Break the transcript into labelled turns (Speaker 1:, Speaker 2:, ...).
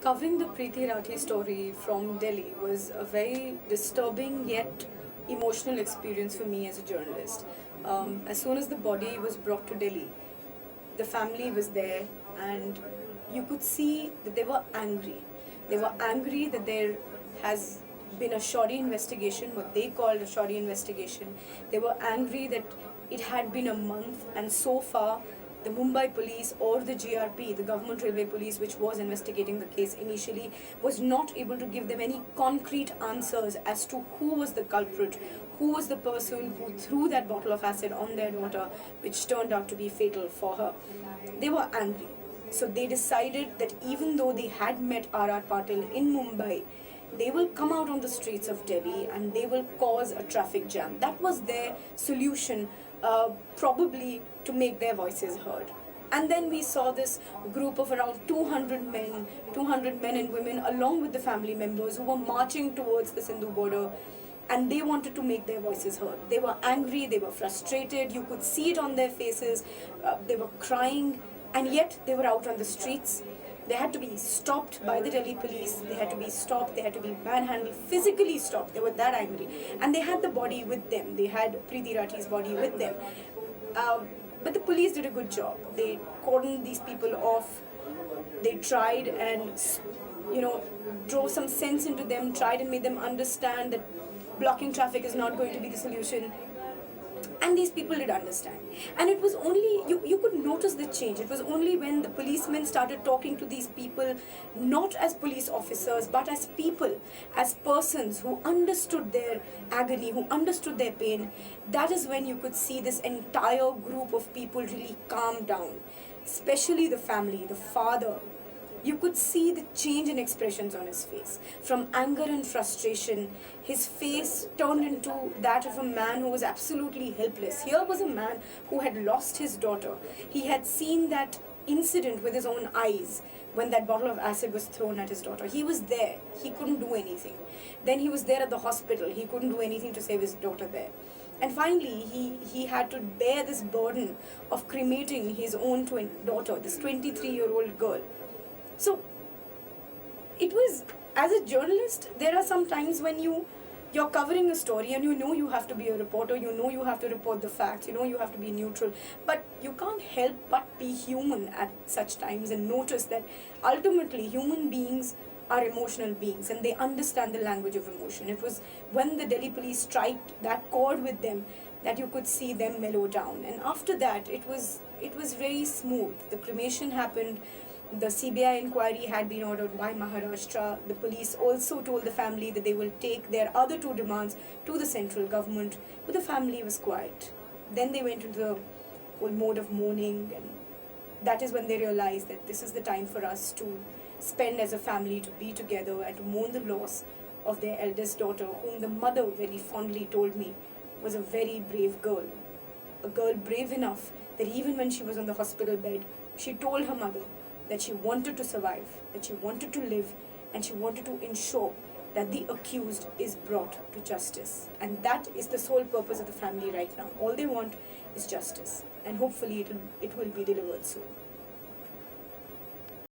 Speaker 1: Covering the Preeti Rathi story from Delhi was a very disturbing yet emotional experience for me as a journalist. As soon as the body was brought to Delhi, the family was there, and you could see that they were angry. They were angry that there has been a shoddy investigation, what they called a shoddy investigation. They were angry that it had been a month, and so far the Mumbai police or the GRP, the government railway police, which was investigating the case initially, was not able to give them any concrete answers as to who was the culprit, who was the person who threw that bottle of acid on their daughter, which turned out to be fatal for her. They were angry. So they decided that even though they had met R.R. Patil in Mumbai, they will come out on the streets of Delhi and they will cause a traffic jam. That was their solution, probably to make their voices heard. And then we saw this group of around 200 men and women, along with the family members, who were marching towards the Sindhu border, and they wanted to make their voices heard. They were angry, they were frustrated, you could see it on their faces, they were crying, and yet they were out on the streets. They had to be stopped by the Delhi police, they had to be stopped, they had to be manhandled, physically stopped, they were that angry. And they had the body with them, they had Preeti Rathi's body with them. But the police did a good job. They cordoned these people off, they tried and, drove some sense into them, tried and made them understand that blocking traffic is not going to be the solution. And these people did understand. And it was only, you could notice the change. It was only when the policemen started talking to these people, not as police officers, but as people, as persons who understood their agony, who understood their pain. That is when you could see this entire group of people really calm down, especially the family, the father. You could see the change in expressions on his face. From anger and frustration, his face turned into that of a man who was absolutely helpless. Here was a man who had lost his daughter. He had seen that incident with his own eyes when that bottle of acid was thrown at his daughter. He was there. He couldn't do anything. Then he was there at the hospital. He couldn't do anything to save his daughter there. And finally, he had to bear this burden of cremating his own daughter, this 23-year-old girl. So, it was, as a journalist, there are some times when you're covering a story and you know you have to be a reporter, you know you have to report the facts, you know you have to be neutral, but you can't help but be human at such times and notice that ultimately human beings are emotional beings and they understand the language of emotion. It was when the Delhi police struck that chord with them that you could see them mellow down. And after that, it was very smooth. The cremation happened. The CBI inquiry had been ordered by Maharashtra. The police also told the family that they will take their other two demands to the central government, but the family was quiet. Then they went into the whole mode of mourning, and that is when they realized that this is the time for us to spend as a family, to be together and to mourn the loss of their eldest daughter, whom the mother very fondly told me was a very brave girl. A girl brave enough that even when she was on the hospital bed, she told her mother that she wanted to survive, that she wanted to live, and she wanted to ensure that the accused is brought to justice. And that is the sole purpose of the family right now. All they want is justice, and hopefully it will be delivered soon.